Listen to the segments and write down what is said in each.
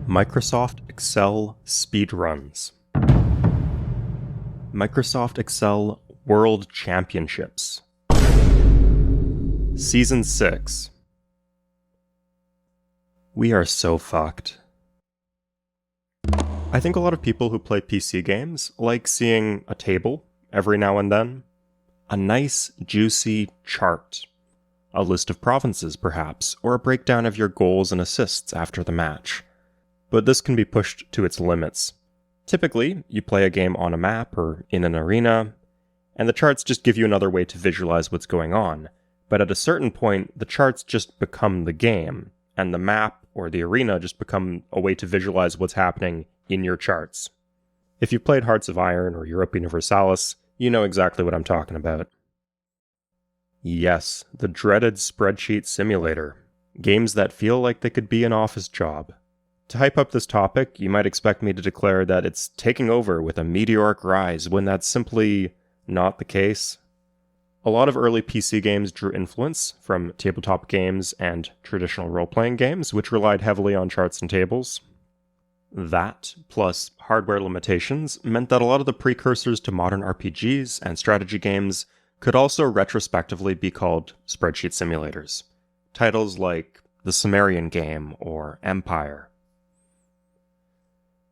Microsoft Excel Speedruns. Microsoft Excel World Championships. Season 6. We are so fucked. I think a lot of people who play PC games like seeing a table every now and then. A nice, juicy chart. A list of provinces, perhaps, or a breakdown of your goals and assists after the match. But this can be pushed to its limits. Typically, you play a game on a map or in an arena, and the charts just give you another way to visualize what's going on. But at a certain point, the charts just become the game, and the map or the arena just become a way to visualize what's happening in your charts. If you've played Hearts of Iron or Europa Universalis, you know exactly what I'm talking about. Yes, the dreaded Spreadsheet Simulator. Games that feel like they could be an office job. To hype up this topic, you might expect me to declare that it's taking over with a meteoric rise when that's simply not the case. A lot of early PC games drew influence from tabletop games and traditional role-playing games, which relied heavily on charts and tables. That, plus hardware limitations, meant that a lot of the precursors to modern RPGs and strategy games could also retrospectively be called spreadsheet simulators. Titles like The Sumerian Game or Empire.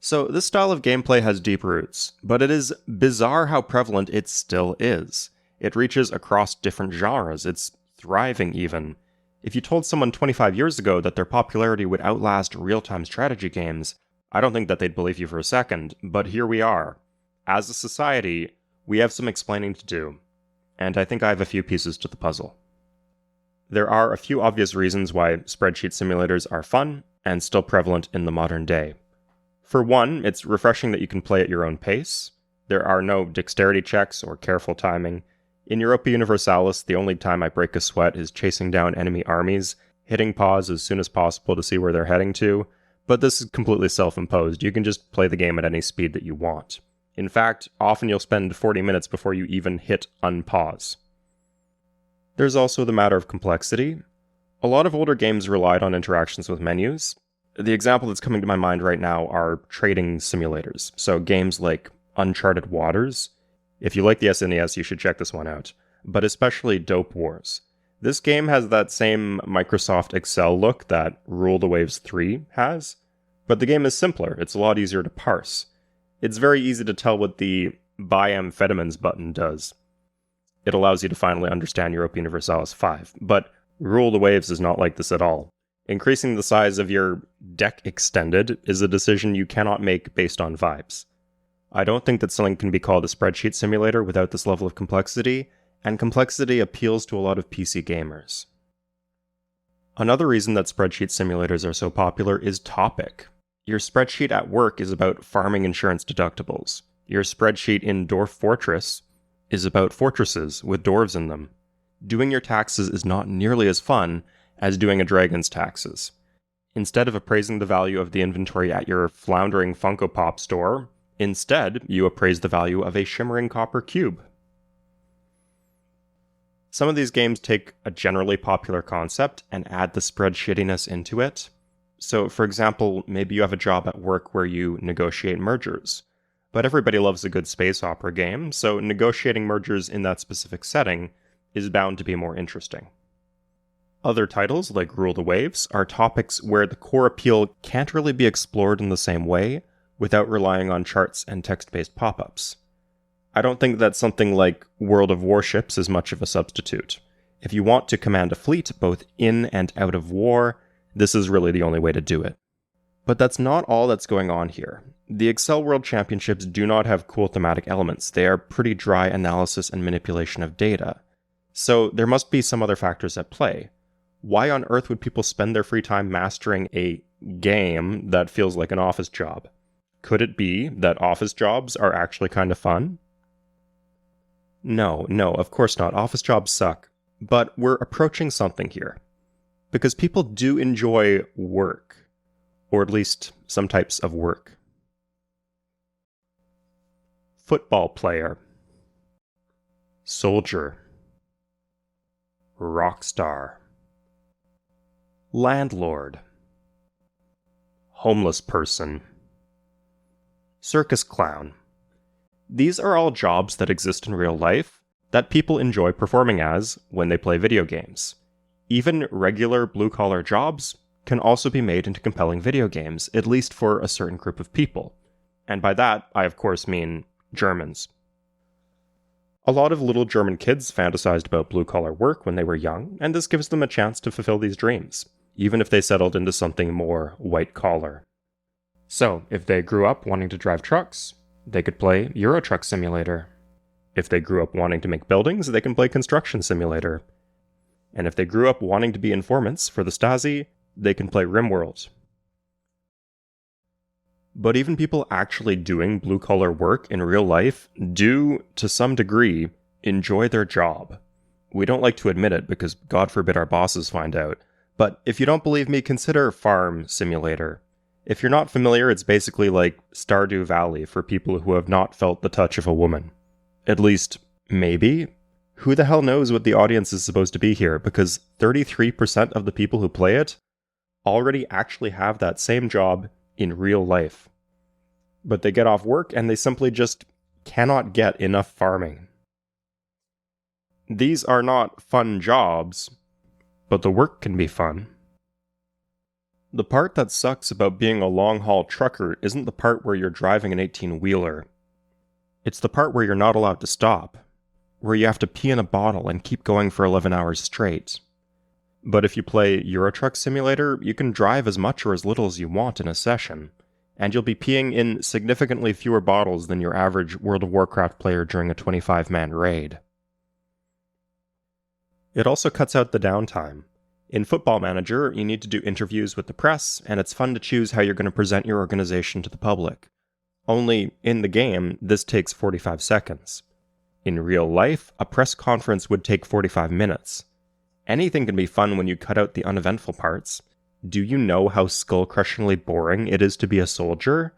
So this style of gameplay has deep roots, but it is bizarre how prevalent it still is. It reaches across different genres, it's thriving even. If you told someone 25 years ago that their popularity would outlast real-time strategy games, I don't think that they'd believe you for a second, but here we are. As a society, we have some explaining to do, and I think I have a few pieces to the puzzle. There are a few obvious reasons why spreadsheet simulators are fun and still prevalent in the modern day. For one, it's refreshing that you can play at your own pace. There are no dexterity checks or careful timing. In Europa Universalis, the only time I break a sweat is chasing down enemy armies, hitting pause as soon as possible to see where they're heading to, but this is completely self-imposed. You can just play the game at any speed that you want. In fact, often you'll spend 40 minutes before you even hit unpause. There's also the matter of complexity. A lot of older games relied on interactions with menus. The example that's coming to my mind right now are trading simulators, so games like Uncharted Waters. If you like the SNES, you should check this one out, but especially Dope Wars. This game has that same Microsoft Excel look that Rule the Waves 3 has, but the game is simpler, it's a lot easier to parse. It's very easy to tell what the Buy Amphetamines button does. It allows you to finally understand Europa Universalis 5, but Rule the Waves is not like this at all. Increasing the size of your deck extended is a decision you cannot make based on vibes. I don't think that something can be called a spreadsheet simulator without this level of complexity, and complexity appeals to a lot of PC gamers. Another reason that spreadsheet simulators are so popular is topic. Your spreadsheet at work is about farming insurance deductibles. Your spreadsheet in Dwarf Fortress is about fortresses with dwarves in them. Doing your taxes is not nearly as fun as doing a dragon's taxes. Instead of appraising the value of the inventory at your floundering Funko Pop store, instead, you appraise the value of a shimmering copper cube. Some of these games take a generally popular concept and add the spreadsheetiness into it. So, for example, maybe you have a job at work where you negotiate mergers. But everybody loves a good space opera game, so negotiating mergers in that specific setting is bound to be more interesting. Other titles, like Rule the Waves, are topics where the core appeal can't really be explored in the same way without relying on charts and text-based pop-ups. I don't think that something like World of Warships is much of a substitute. If you want to command a fleet both in and out of war, this is really the only way to do it. But that's not all that's going on here. The Excel World Championships do not have cool thematic elements. They are pretty dry analysis and manipulation of data. So there must be some other factors at play. Why on earth would people spend their free time mastering a game that feels like an office job? Could it be that office jobs are actually kind of fun? No, of course not. Office jobs suck. But we're approaching something here. Because people do enjoy work. Or at least some types of work. Football player. Soldier. Rock star. Landlord. homeless person, circus clown. These are all jobs that exist in real life that people enjoy performing as when they play video games. Even regular blue-collar jobs can also be made into compelling video games, at least for a certain group of people. And by that, I of course mean Germans. A lot of little German kids fantasized about blue-collar work when they were young, and this gives them a chance to fulfill these dreams, even if they settled into something more white-collar. So, if they grew up wanting to drive trucks, they could play Euro Truck Simulator. If they grew up wanting to make buildings, they can play Construction Simulator. And if they grew up wanting to be informants for the Stasi, they can play RimWorld. But even people actually doing blue-collar work in real life do, to some degree, enjoy their job. We don't like to admit it because God forbid our bosses find out. But if you don't believe me, consider Farm Simulator. If you're not familiar, it's basically like Stardew Valley for people who have not felt the touch of a woman. At least, maybe? Who the hell knows what the audience is supposed to be here, because 33% of the people who play it already actually have that same job in real life. But they get off work and they simply just cannot get enough farming. These are not fun jobs, but the work can be fun. The part that sucks about being a long-haul trucker isn't the part where you're driving an 18-wheeler. It's the part where you're not allowed to stop, where you have to pee in a bottle and keep going for 11 hours straight. But if you play Euro Truck Simulator, you can drive as much or as little as you want in a session, and you'll be peeing in significantly fewer bottles than your average World of Warcraft player during a 25-man raid. It also cuts out the downtime. In Football Manager, you need to do interviews with the press, and it's fun to choose how you're going to present your organization to the public. Only, in the game, this takes 45 seconds. In real life, a press conference would take 45 minutes. Anything can be fun when you cut out the uneventful parts. Do you know how skull-crushingly boring it is to be a soldier?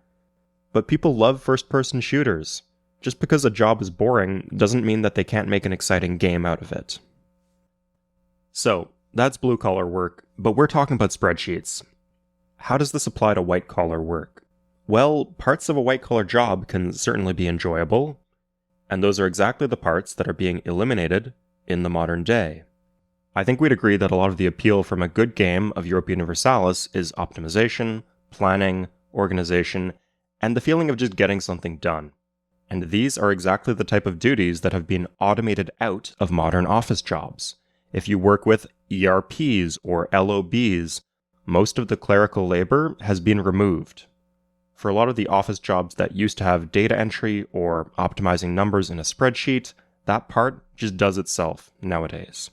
But people love first-person shooters. Just because a job is boring doesn't mean that they can't make an exciting game out of it. So, that's blue-collar work, but we're talking about spreadsheets. How does this apply to white-collar work? Well, parts of a white-collar job can certainly be enjoyable, and those are exactly the parts that are being eliminated in the modern day. I think we'd agree that a lot of the appeal from a good game of Europa Universalis is optimization, planning, organization, and the feeling of just getting something done. And these are exactly the type of duties that have been automated out of modern office jobs. If you work with ERPs or LOBs, most of the clerical labor has been removed. For a lot of the office jobs that used to have data entry or optimizing numbers in a spreadsheet, that part just does itself nowadays.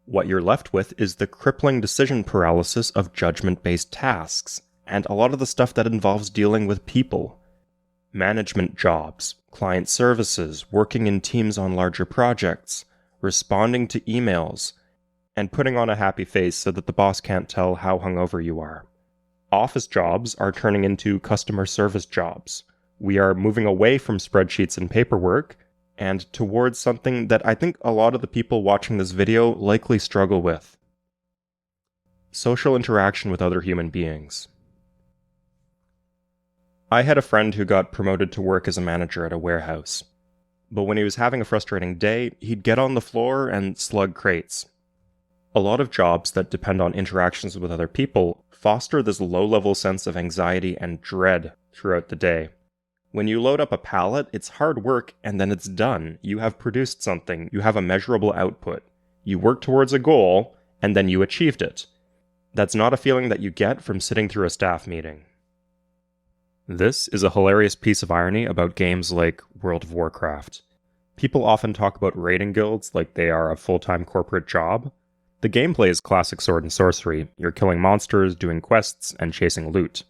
What you're left with is the crippling decision paralysis of judgment-based tasks, and a lot of the stuff that involves dealing with people. Management jobs, client services, working in teams on larger projects, responding to emails, and putting on a happy face so that the boss can't tell how hungover you are. Office jobs are turning into customer service jobs. We are moving away from spreadsheets and paperwork, and towards something that I think a lot of the people watching this video likely struggle with. Social interaction with other human beings. I had a friend who got promoted to work as a manager at a warehouse. But when he was having a frustrating day, he'd get on the floor and slug crates. A lot of jobs that depend on interactions with other people foster this low-level sense of anxiety and dread throughout the day. When you load up a pallet, it's hard work and then it's done. You have produced something, you have a measurable output. You work towards a goal, and then you achieved it. That's not a feeling that you get from sitting through a staff meeting. This is a hilarious piece of irony about games like World of Warcraft. People often talk about raiding guilds like they are a full-time corporate job. The gameplay is classic sword and sorcery. You're killing monsters, doing quests, and chasing loot.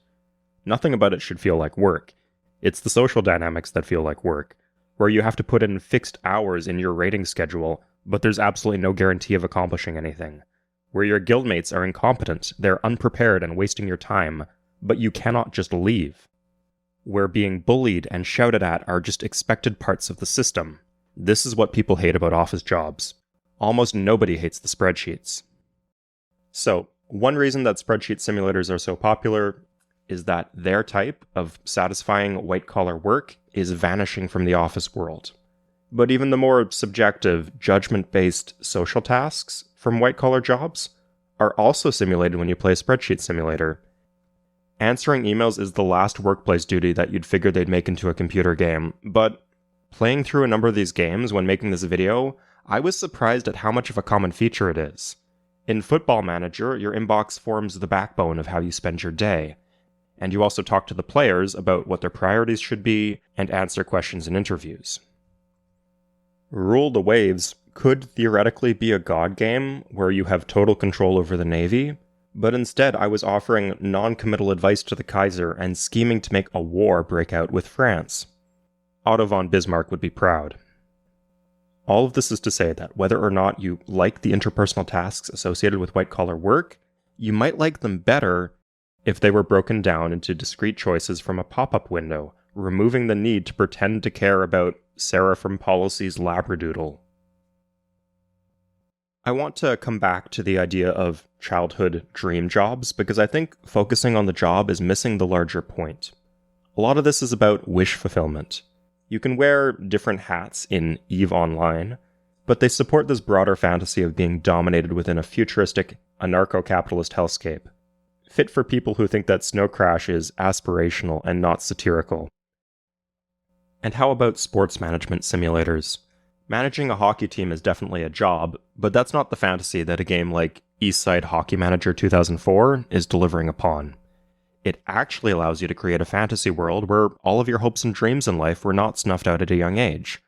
Nothing about it should feel like work. It's the social dynamics that feel like work, where you have to put in fixed hours in your raiding schedule, but there's absolutely no guarantee of accomplishing anything. Where your guildmates are incompetent, they're unprepared and wasting your time, but you cannot just leave. Where being bullied and shouted at are just expected parts of the system. This is what people hate about office jobs. Almost nobody hates the spreadsheets. So, one reason that spreadsheet simulators are so popular is that their type of satisfying white-collar work is vanishing from the office world. But even the more subjective, judgment-based social tasks from white-collar jobs are also simulated when you play Spreadsheet Simulator. Answering emails is the last workplace duty that you'd figure they'd make into a computer game, but playing through a number of these games when making this video, I was surprised at how much of a common feature it is. In Football Manager, your inbox forms the backbone of how you spend your day, and you also talk to the players about what their priorities should be and answer questions in interviews. Rule the Waves could theoretically be a god game where you have total control over the Navy, but instead I was offering non-committal advice to the Kaiser and scheming to make a war break out with France. Otto von Bismarck would be proud. All of this is to say that whether or not you like the interpersonal tasks associated with white-collar work, you might like them better if they were broken down into discrete choices from a pop-up window, removing the need to pretend to care about Sarah from Policy's Labradoodle. I want to come back to the idea of childhood dream jobs because I think focusing on the job is missing the larger point. A lot of this is about wish fulfillment. You can wear different hats in EVE Online, but they support this broader fantasy of being dominated within a futuristic, anarcho-capitalist hellscape, fit for people who think that Snow Crash is aspirational and not satirical. And how about sports management simulators? Managing a hockey team is definitely a job, but that's not the fantasy that a game like Eastside Hockey Manager 2004 is delivering upon. It actually allows you to create a fantasy world where all of your hopes and dreams in life were not snuffed out at a young age,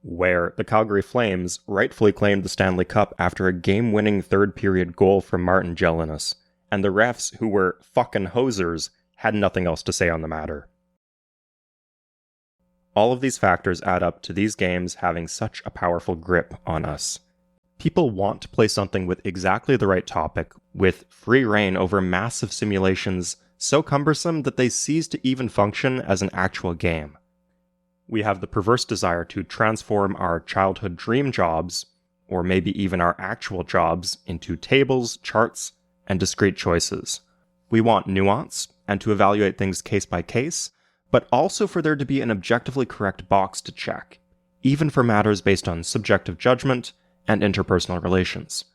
where the Calgary Flames rightfully claimed the Stanley Cup after a game-winning third-period goal from Martin Gelinas, and the refs, who were fucking hosers, had nothing else to say on the matter. All of these factors add up to these games having such a powerful grip on us. People want to play something with exactly the right topic, with free reign over massive simulations so cumbersome that they cease to even function as an actual game. We have the perverse desire to transform our childhood dream jobs, or maybe even our actual jobs, into tables, charts, and discrete choices. We want nuance, and to evaluate things case by case, but also for there to be an objectively correct box to check, even for matters based on subjective judgment and interpersonal relations.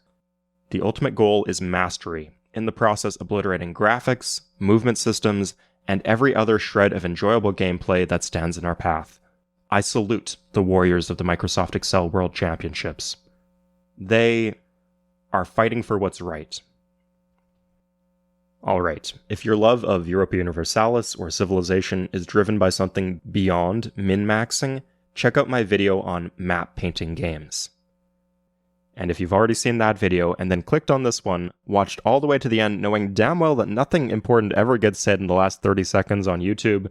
The ultimate goal is mastery, in the process obliterating graphics, movement systems, and every other shred of enjoyable gameplay that stands in our path. I salute the warriors of the Microsoft Excel World Championships. They are fighting for what's right. Alright, if your love of Europa Universalis or Civilization is driven by something beyond min-maxing, check out my video on map painting games. And if you've already seen that video and then clicked on this one, watched all the way to the end knowing damn well that nothing important ever gets said in the last 30 seconds on YouTube,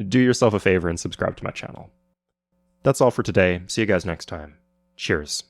do yourself a favor and subscribe to my channel. That's all for today. See you guys next time. Cheers.